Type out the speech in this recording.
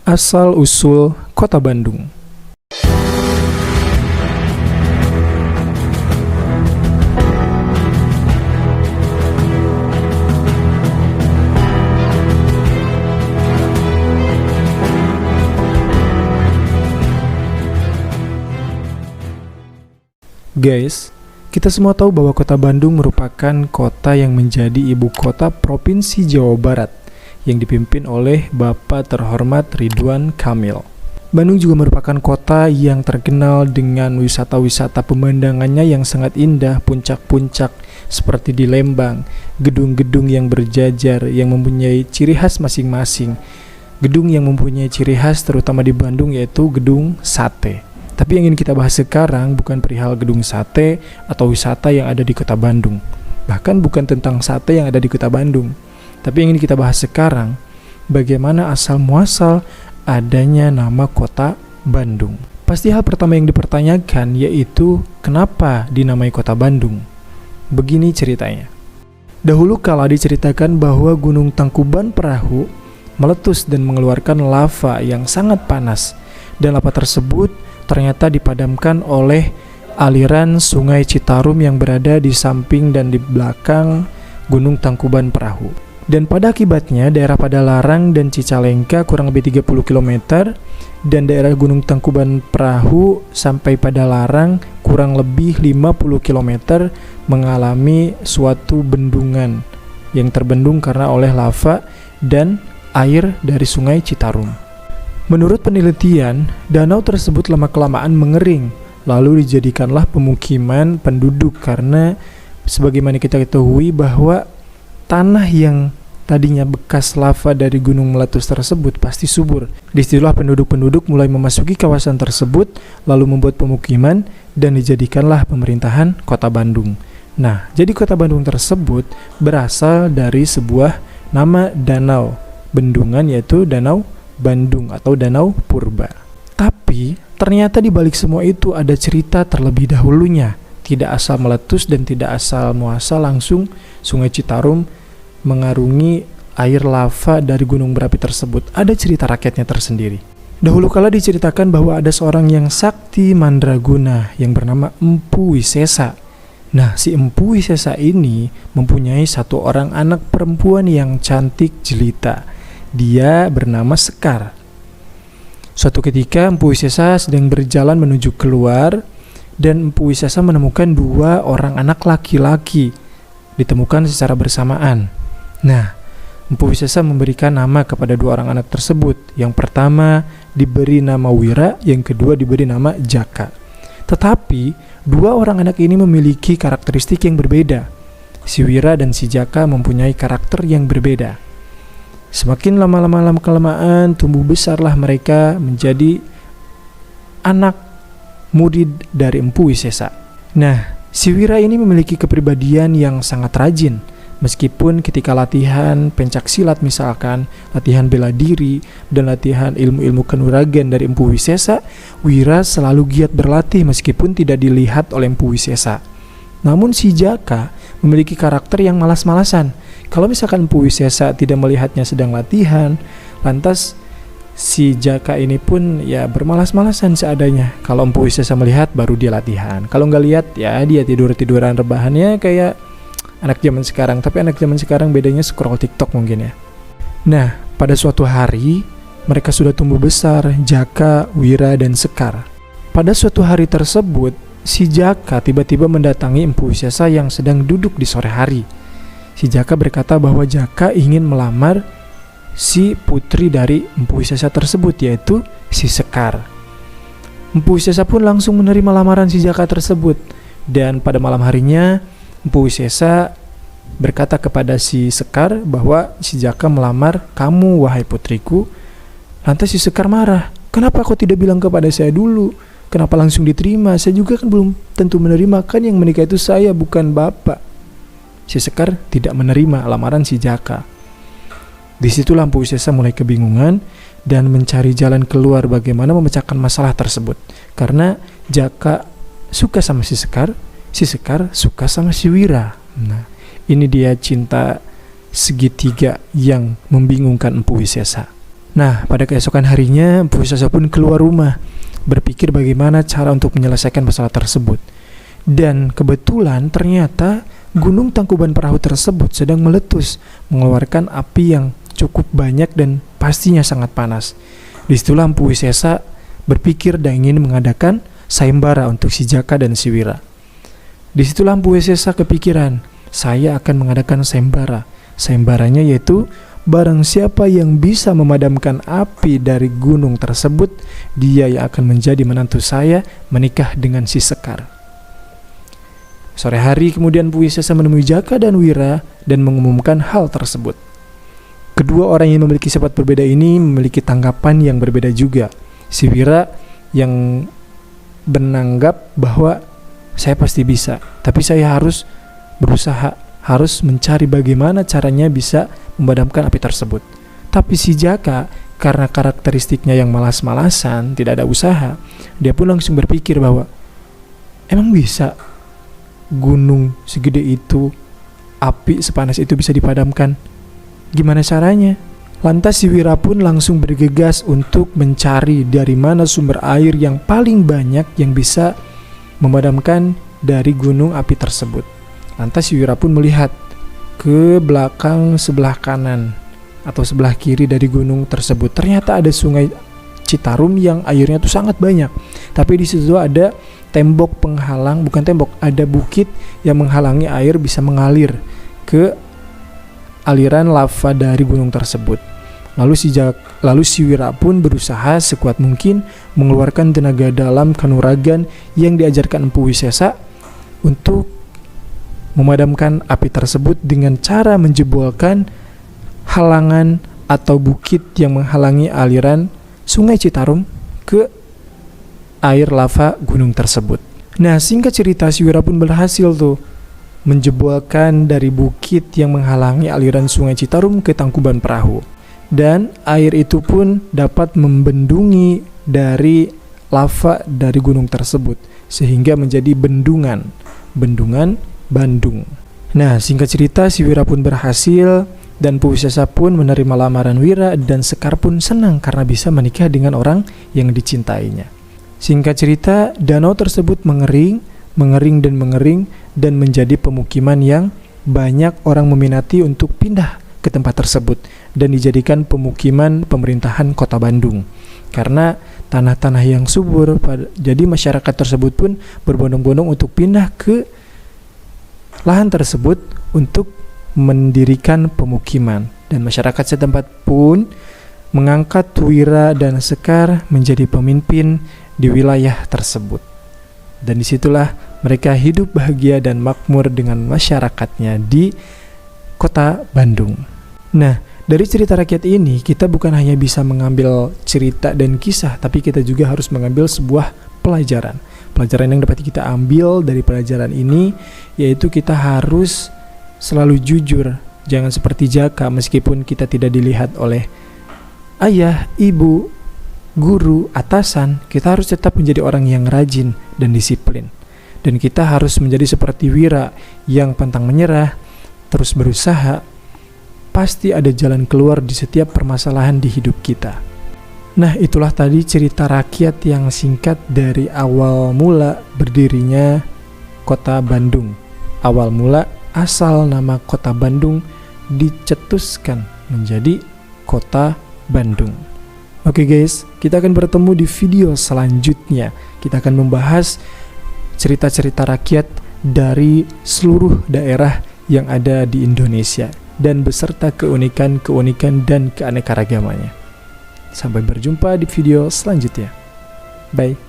Asal-usul Kota Bandung. Guys, kita semua tahu bahwa Kota Bandung merupakan kota yang menjadi ibu kota Provinsi Jawa Barat yang dipimpin oleh Bapak terhormat Ridwan Kamil. Bandung juga merupakan kota yang terkenal dengan wisata-wisata pemandangannya yang sangat indah, puncak-puncak seperti di Lembang, gedung-gedung yang berjajar yang mempunyai ciri khas masing-masing. Gedung yang mempunyai ciri khas terutama di Bandung yaitu gedung sate. Tapi yang ingin kita bahas sekarang bukan perihal gedung sate atau wisata yang ada di Kota Bandung. Bahkan bukan tentang sate yang ada di Kota Bandung. Tapi yang ingin kita bahas sekarang, bagaimana asal-muasal adanya nama Kota Bandung. Pasti hal pertama yang dipertanyakan yaitu kenapa dinamai Kota Bandung. Begini ceritanya. Dahulu kala diceritakan bahwa Gunung Tangkuban Perahu meletus dan mengeluarkan lava yang sangat panas. Dan lava tersebut ternyata dipadamkan oleh aliran Sungai Citarum yang berada di samping dan di belakang Gunung Tangkuban Perahu. Dan pada akibatnya daerah Padalarang dan Cicalengka kurang lebih 30 km dan daerah Gunung Tangkuban Perahu sampai Padalarang kurang lebih 50 km mengalami suatu bendungan yang terbendung karena oleh lava dan air dari Sungai Citarum. Menurut penelitian, danau tersebut lama-kelamaan mengering, lalu dijadikanlah pemukiman penduduk karena sebagaimana kita ketahui bahwa tanah yang tadinya bekas lava dari gunung meletus tersebut pasti subur. Disitulah penduduk-penduduk mulai memasuki kawasan tersebut, lalu membuat pemukiman dan dijadikanlah pemerintahan Kota Bandung. Nah, jadi Kota Bandung tersebut berasal dari sebuah nama danau bendungan yaitu Danau Bandung atau Danau Purba. Tapi ternyata di balik semua itu ada cerita terlebih dahulunya. Tidak asal meletus dan tidak asal muasal langsung Sungai Citarum mengarungi air lava dari gunung berapi tersebut. Ada cerita rakyatnya tersendiri. Dahulu kala diceritakan bahwa ada seorang yang sakti mandraguna yang bernama Empu Wisesa. Nah, si Empu Wisesa ini mempunyai satu orang anak perempuan yang cantik jelita. Dia bernama Sekar. Suatu ketika Empu Wisesa sedang berjalan menuju keluar dan Empu Wisesa menemukan dua orang anak laki-laki ditemukan secara bersamaan. Nah, Empu Wisesa memberikan nama kepada dua orang anak tersebut. Yang pertama diberi nama Wira, yang kedua diberi nama Jaka. Tetapi dua orang anak ini memiliki karakteristik yang berbeda. Si Wira dan si Jaka mempunyai karakter yang berbeda. Semakin lama-kelamaan tumbuh besarlah mereka menjadi anak murid dari Empu Wisesa. Nah, si Wira ini memiliki kepribadian yang sangat rajin. Meskipun ketika latihan pencak silat misalkan, latihan bela diri, dan latihan ilmu-ilmu kanuragan dari Empu Wisesa, Wira selalu giat berlatih meskipun tidak dilihat oleh Empu Wisesa. Namun si Jaka memiliki karakter yang malas-malasan. Kalau misalkan Empu Wisesa tidak melihatnya sedang latihan, lantas si Jaka ini pun ya bermalas-malasan seadanya. Kalau Empu Wisesa melihat baru dia latihan. Kalau nggak lihat ya dia tidur-tiduran rebahannya kayak anak zaman sekarang. Tapi anak zaman sekarang bedanya scroll TikTok mungkin ya. Nah, pada suatu hari mereka sudah tumbuh besar, Jaka, Wira, dan Sekar. Pada suatu hari tersebut, si Jaka tiba-tiba mendatangi Empu Wisesa yang sedang duduk di sore hari. Si Jaka berkata bahwa Jaka ingin melamar si putri dari Empu Wisesa tersebut, yaitu si Sekar. Empu Wisesa pun langsung menerima lamaran si Jaka tersebut. Dan pada malam harinya, Empu Wisesa berkata kepada si Sekar bahwa si Jaka melamar kamu, wahai putriku. Lantas si Sekar marah. Kenapa kau tidak bilang kepada saya dulu? Kenapa langsung diterima? Saya juga kan belum tentu menerima, kan yang menikah itu saya, bukan bapak. Si Sekar tidak menerima lamaran si Jaka. Disitulah Empu Wisesa mulai kebingungan dan mencari jalan keluar bagaimana memecahkan masalah tersebut. Karena Jaka suka sama si Sekar suka sama si Wira. Nah, ini dia cinta segitiga yang membingungkan Empu Wisesa. Nah, pada keesokan harinya, Empu Wisesa pun keluar rumah, berpikir bagaimana cara untuk menyelesaikan masalah tersebut. Dan kebetulan ternyata Gunung Tangkuban Perahu tersebut sedang meletus, mengeluarkan api yang cukup banyak dan pastinya sangat panas. Disitulah Empu Wisesa berpikir dan ingin mengadakan sayembara untuk si Jaka dan si Wira. Disitulah Empu Wisesa kepikiran, saya akan mengadakan sayembara. Sayembaranya yaitu barang siapa yang bisa memadamkan api dari gunung tersebut, dia yang akan menjadi menantu saya menikah dengan si Sekar. Sore hari kemudian Empu Wisesa menemui Jaka dan Wira dan mengumumkan hal tersebut. Kedua orang yang memiliki sifat berbeda ini memiliki tanggapan yang berbeda juga. Si Wira yang menganggap bahwa saya pasti bisa, tapi saya harus berusaha, harus mencari bagaimana caranya bisa memadamkan api tersebut. Tapi si Jaka, karena karakteristiknya yang malas-malasan, tidak ada usaha, dia pun langsung berpikir bahwa emang bisa gunung segede itu, api sepanas itu bisa dipadamkan? Gimana caranya? Lantas si Wira pun langsung bergegas untuk mencari dari mana sumber air yang paling banyak yang bisa memadamkan dari gunung api tersebut. Lantas si Wira pun melihat ke belakang sebelah kanan atau sebelah kiri dari gunung tersebut. Ternyata ada sungai Citarum yang airnya tuh sangat banyak. Tapi di situ ada tembok penghalang, bukan tembok, ada bukit yang menghalangi air bisa mengalir ke aliran lava dari gunung tersebut. Lalu si Wira pun berusaha sekuat mungkin mengeluarkan tenaga dalam kanuragan yang diajarkan Empu Wisesa untuk memadamkan api tersebut dengan cara menjebolkan halangan atau bukit yang menghalangi aliran sungai Citarum ke air lava gunung tersebut. Nah, singkat cerita si Wira pun berhasil tuh menjebolkan dari bukit yang menghalangi aliran sungai Citarum ke Tangkuban Perahu. Dan air itu pun dapat membendungi dari lava dari gunung tersebut sehingga menjadi bendungan Bandung. Nah, singkat cerita si Wira pun berhasil dan Empu Wisesa pun menerima lamaran Wira dan Sekar pun senang karena bisa menikah dengan orang yang dicintainya. Singkat cerita, danau tersebut mengering dan menjadi pemukiman yang banyak orang meminati untuk pindah ke tempat tersebut dan dijadikan pemukiman pemerintahan Kota Bandung. Karena tanah-tanah yang subur, jadi masyarakat tersebut pun berbondong-bondong untuk pindah ke lahan tersebut untuk mendirikan pemukiman. Dan masyarakat setempat pun mengangkat Wira dan Sekar menjadi pemimpin di wilayah tersebut. Dan disitulah mereka hidup bahagia dan makmur dengan masyarakatnya di Kota Bandung. Nah, dari cerita rakyat ini kita bukan hanya bisa mengambil cerita dan kisah, tapi kita juga harus mengambil sebuah pelajaran. Pelajaran yang dapat kita ambil dari pelajaran ini yaitu kita harus selalu jujur. Jangan seperti Jaka, meskipun kita tidak dilihat oleh ayah, ibu, guru, atasan, kita harus tetap menjadi orang yang rajin dan disiplin. Dan kita harus menjadi seperti Wira yang pantang menyerah, terus berusaha. Pasti ada jalan keluar di setiap permasalahan di hidup kita. Nah, itulah tadi cerita rakyat yang singkat dari awal mula berdirinya Kota Bandung. Awal mula asal nama Kota Bandung dicetuskan menjadi Kota Bandung. Oke guys, kita akan bertemu di video selanjutnya. Kita akan membahas cerita-cerita rakyat dari seluruh daerah yang ada di Indonesia dan beserta keunikan-keunikan dan keanekaragamannya. Sampai berjumpa di video selanjutnya. Bye.